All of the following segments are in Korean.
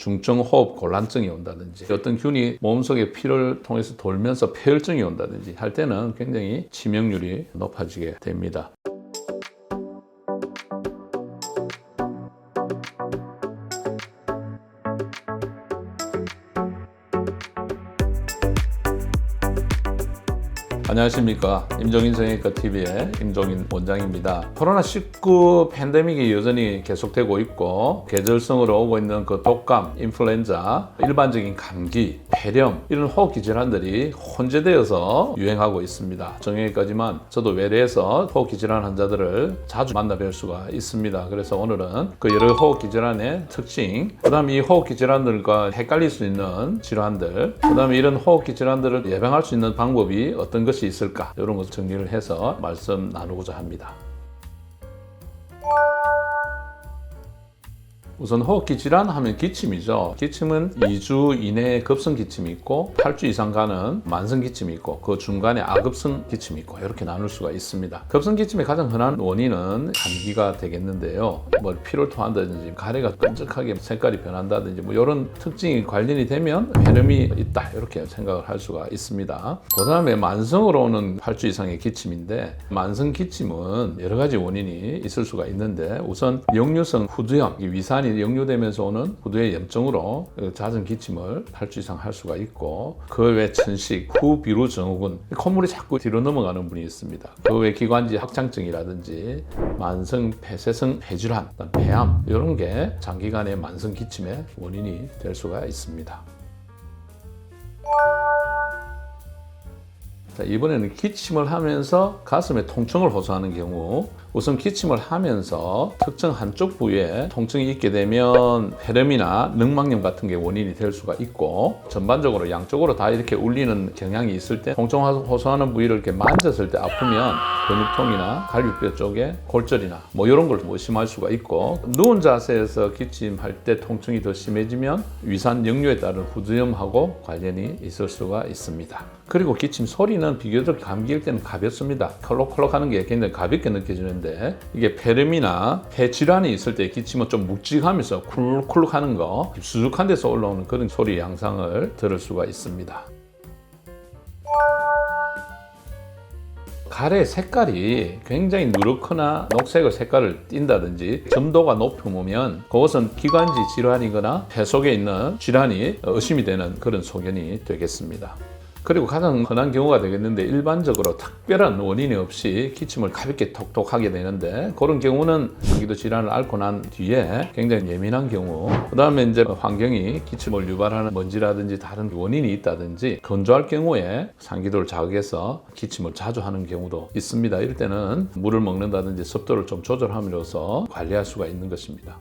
중증 호흡 곤란증이 온다든지 어떤 균이 몸속에 피를 통해서 돌면서 폐혈증이 온다든지 할 때는 굉장히 치명률이 높아지게 됩니다. 안녕하십니까. 임종인 성형외과 TV의 임종인 원장입니다. 코로나19 팬데믹이 여전히 계속되고 있고 계절성으로 오고 있는 그 독감, 인플루엔자, 일반적인 감기, 폐렴 이런 호흡기 질환들이 혼재되어서 유행하고 있습니다. 정형외과지만 저도 외래에서 호흡기 질환 환자들을 자주 만나 뵐 수가 있습니다. 그래서 오늘은 그 여러 호흡기 질환의 특징, 그 다음에 이 호흡기 질환들과 헷갈릴 수 있는 질환들, 그 다음에 이런 호흡기 질환들을 예방할 수 있는 방법이 어떤 것이 있을까, 이런 것을 정리를 해서 말씀 나누고자 합니다. 우선 호흡기 질환 하면 기침이죠. 기침은 2주 이내에 급성 기침이 있고 8주 이상 가는 만성 기침이 있고 그 중간에 아급성 기침이 있고 이렇게 나눌 수가 있습니다. 급성 기침의 가장 흔한 원인은 감기가 되겠는데요. 뭐 피를 토한다든지 가래가 끈적하게 색깔이 변한다든지 뭐 이런 특징이 관련이 되면 폐렴이 있다 이렇게 생각을 할 수가 있습니다. 그 다음에 만성으로 오는 8주 이상의 기침인데 만성 기침은 여러 가지 원인이 있을 수가 있는데 우선 역류성 후두염, 위산이 역류되면서 오는 후두의 염증으로 잦은 기침을 8주 이상 할 수가 있고 그 외 천식, 후비루 증후군, 콧물이 자꾸 뒤로 넘어가는 분이 있습니다. 그 외 기관지 확장증이라든지 만성 폐쇄성 폐질환, 폐암 이런 게 장기간의 만성 기침의 원인이 될 수가 있습니다. 자, 이번에는 기침을 하면서 가슴에 통증을 호소하는 경우, 우선 기침을 하면서 특정 한쪽 부위에 통증이 있게 되면 폐렴이나 늑막염 같은 게 원인이 될 수가 있고 전반적으로 양쪽으로 다 이렇게 울리는 경향이 있을 때 통증 호소하는 부위를 이렇게 만졌을 때 아프면 근육통이나 갈비뼈 쪽에 골절이나 뭐 이런 걸 의심할 수가 있고 누운 자세에서 기침할 때 통증이 더 심해지면 위산 역류에 따른 후두염하고 관련이 있을 수가 있습니다. 그리고 기침 소리는 비교적 감기일 때는 가볍습니다. 컬럭컬럭 하는 게 굉장히 가볍게 느껴지는데 이게 폐렴이나 폐질환이 있을 때 기침은 좀 묵직하면서 쿨쿨 하는 거, 깊숙한 데서 올라오는 그런 소리 양상을 들을 수가 있습니다. 가래 색깔이 굉장히 누렇거나 녹색의 색깔을 띈다든지 점도가 높으면 그것은 기관지 질환이거나 폐 속에 있는 질환이 의심이 되는 그런 소견이 되겠습니다. 그리고 가장 흔한 경우가 되겠는데 일반적으로 특별한 원인이 없이 기침을 가볍게 톡톡 하게 되는데 그런 경우는 상기도 질환을 앓고 난 뒤에 굉장히 예민한 경우, 그 다음에 이제 환경이 기침을 유발하는 먼지라든지 다른 원인이 있다든지 건조할 경우에 상기도를 자극해서 기침을 자주 하는 경우도 있습니다. 이럴 때는 물을 먹는다든지 습도를 좀 조절함으로써 관리할 수가 있는 것입니다.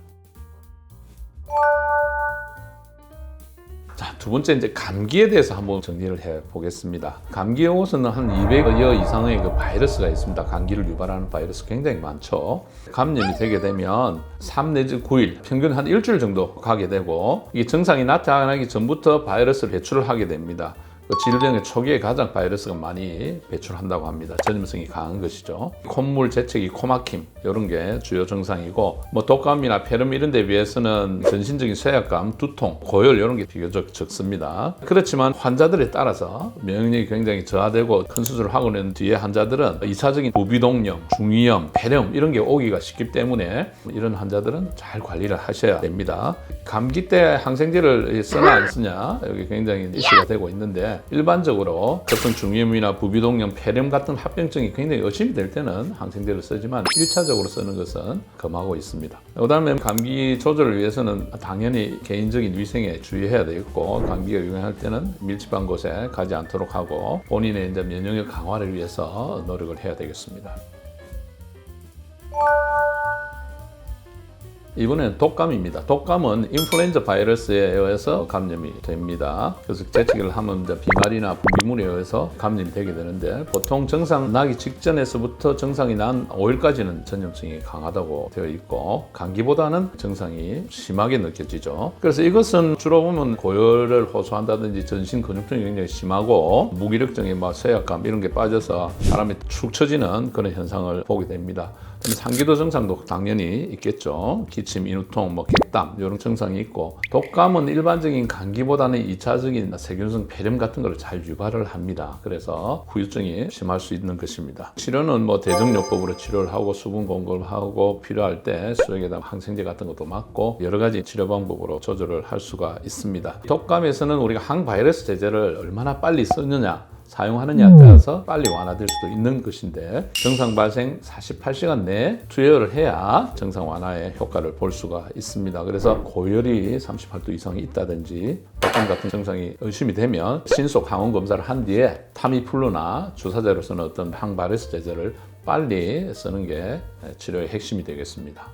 자, 두 번째 이제 감기에 대해서 한번 정리를 해 보겠습니다. 감기에 우선은 한 200여 이상의 그 바이러스가 있습니다. 감기를 유발하는 바이러스 굉장히 많죠. 감염이 되게 되면 3 내지 9일, 평균 한 일주일 정도 가게 되고 이게 증상이 나타나기 전부터 바이러스를 배출을 하게 됩니다. 그 질병의 초기에 가장 바이러스가 많이 배출한다고 합니다. 전염성이 강한 것이죠. 콧물, 재채기, 코막힘 이런 게 주요 증상이고 뭐 독감이나 폐렴 이런 데 비해서는 전신적인 쇠약감, 두통, 고열 이런 게 비교적 적습니다. 그렇지만 환자들에 따라서 면역력이 굉장히 저하되고 큰 수술을 하고 난 뒤에 환자들은 2차적인 부비동염, 중이염, 폐렴 이런 게 오기가 쉽기 때문에 이런 환자들은 잘 관리를 하셔야 됩니다. 감기 때 항생제를 쓰냐 안 쓰냐 여기 굉장히 이슈가 되고 있는데 일반적으로 급성 중이염이나 부비동염, 폐렴 같은 합병증이 굉장히 의심이 될 때는 항생제를 쓰지만 1차적으로 쓰는 것은 금하고 있습니다. 그 다음에 감기 조절을 위해서는 당연히 개인적인 위생에 주의해야 되겠고 감기가 유행할 때는 밀집한 곳에 가지 않도록 하고 본인의 이제 면역력 강화를 위해서 노력을 해야 되겠습니다. 이번에는 독감입니다. 독감은 인플루엔자 바이러스에 의해서 감염이 됩니다. 그래서 재채기를 하면 이제 비말이나 분비물에 의해서 감염이 되게 되는데 보통 증상 나기 직전에서부터 증상이 난 5일까지는 전염성이 강하다고 되어 있고 감기보다는 증상이 심하게 느껴지죠. 그래서 이것은 주로 보면 고열을 호소한다든지 전신 근육통이 굉장히 심하고 무기력증에 막 쇠약감 이런 게 빠져서 사람이 축 처지는 그런 현상을 보게 됩니다. 그럼 상기도 증상도 당연히 있겠죠. 기침, 인후통, 객담 이런 증상이 있고, 독감은 일반적인 감기보다는 2차적인 세균성 폐렴 같은 걸 잘 유발을 합니다. 그래서 후유증이 심할 수 있는 것입니다. 치료는 대증요법으로 치료를 하고 수분 공급하고 필요할 때 수액에다 항생제 같은 것도 맞고 여러 가지 치료 방법으로 조절을 할 수가 있습니다. 독감에서는 우리가 항바이러스 제제를 얼마나 빨리 쓰느냐 사용하느냐에 따라서 빨리 완화될 수도 있는 것인데, 증상 발생 48시간 내에 투여를 해야 증상 완화의 효과를 볼 수가 있습니다. 그래서 고열이 38도 이상이 있다든지 독감 같은 증상이 의심이 되면 신속 항원 검사를 한 뒤에 타미플루나 주사제로서는 어떤 항바이러스 제제를 빨리 쓰는 게 치료의 핵심이 되겠습니다.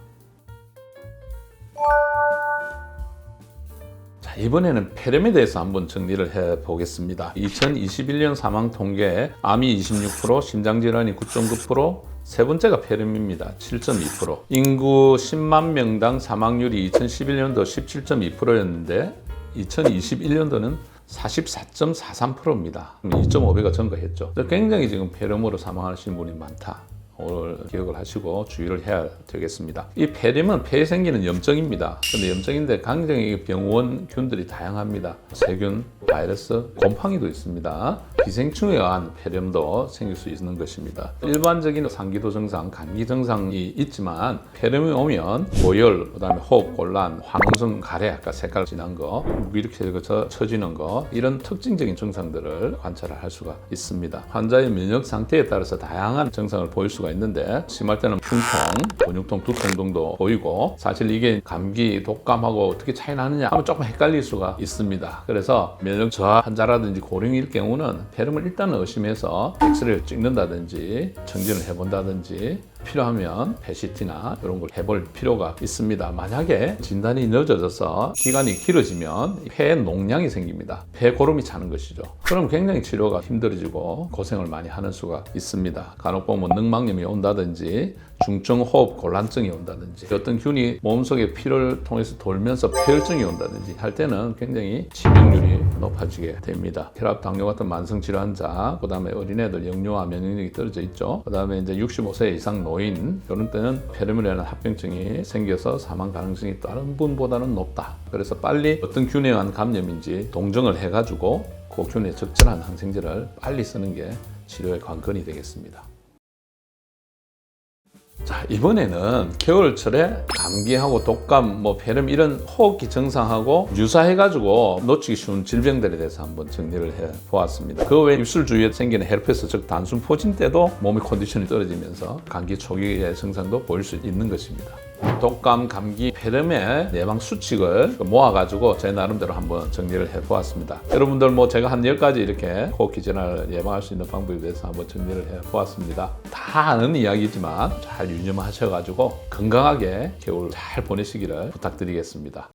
이번에는 폐렴에 대해서 한번 정리를 해보겠습니다. 2021년 사망 통계 암이 26%, 심장질환이 9.9%, 세 번째가 폐렴입니다. 7.2%. 인구 10만 명당 사망률이 2011년도 17.2%였는데 2021년도는 44.43%입니다. 2.5배가 증가했죠. 굉장히 지금 폐렴으로 사망하시는 분이 많다. 오늘 기억을 하시고 주의를 해야 되겠습니다. 이 폐렴은 폐에 생기는 염증입니다. 근데 염증인데 굉장히 병원균들이 다양합니다. 세균, 바이러스, 곰팡이도 있습니다. 기생충에 의한 폐렴도 생길 수 있는 것입니다. 일반적인 상기도 증상, 감기 증상이 있지만 폐렴이 오면 고열, 그다음에 호흡 곤란, 황성 가래, 아까 색깔 진한 거, 무기력해서 처지는 거, 이런 특징적인 증상들을 관찰할 수가 있습니다. 환자의 면역 상태에 따라서 다양한 증상을 보일 수가 있는데, 심할 때는 풍통, 근육통, 두통 등도 보이고, 사실 이게 감기, 독감하고 어떻게 차이 나느냐 하면 조금 헷갈릴 수가 있습니다. 그래서 면역 저하 환자라든지 고령일 경우는 폐렴을 일단은 의심해서 엑스레이를 찍는다든지 청진을 해본다든지 필요하면 PET-CT나 이런 걸 해볼 필요가 있습니다. 만약에 진단이 늦어져서 기간이 길어지면 폐에 농량이 생깁니다. 폐고름이 차는 것이죠. 그럼 굉장히 치료가 힘들어지고 고생을 많이 하는 수가 있습니다. 간혹 보면 늑막염이 온다든지 중증 호흡 곤란증이 온다든지 어떤 균이 몸속에 피를 통해서 돌면서 폐혈증이 온다든지 할 때는 굉장히 치명률이 높아지게 됩니다. 혈압, 당뇨 같은 만성 질환자, 그다음에 어린애들 영유아 면역력이 떨어져 있죠. 그다음에 이제 65세 이상 노인, 이런 때는 폐렴이라는 합병증이 생겨서 사망 가능성이 다른 분보다는 높다. 그래서 빨리 어떤 균에 의한 감염인지 동정을 해가지고 그 균에 적절한 항생제를 빨리 쓰는 게 치료의 관건이 되겠습니다. 자, 이번에는 겨울철에 감기하고 독감, 폐렴 이런 호흡기 증상하고 유사해가지고 놓치기 쉬운 질병들에 대해서 한번 정리를 해보았습니다. 그 외에 입술 주위에 생기는 헤르페스, 즉 단순 포진 때도 몸의 컨디션이 떨어지면서 감기 초기의 증상도 보일 수 있는 것입니다. 독감, 감기, 폐렴의 예방 수칙을 모아가지고 제 나름대로 한번 정리를 해보았습니다. 여러분들 제가 한 10가지 이렇게 호흡기 질환을 예방할 수 있는 방법에 대해서 한번 정리를 해보았습니다. 다 아는 이야기지만 잘 유념하셔가지고 건강하게 겨울 잘 보내시기를 부탁드리겠습니다.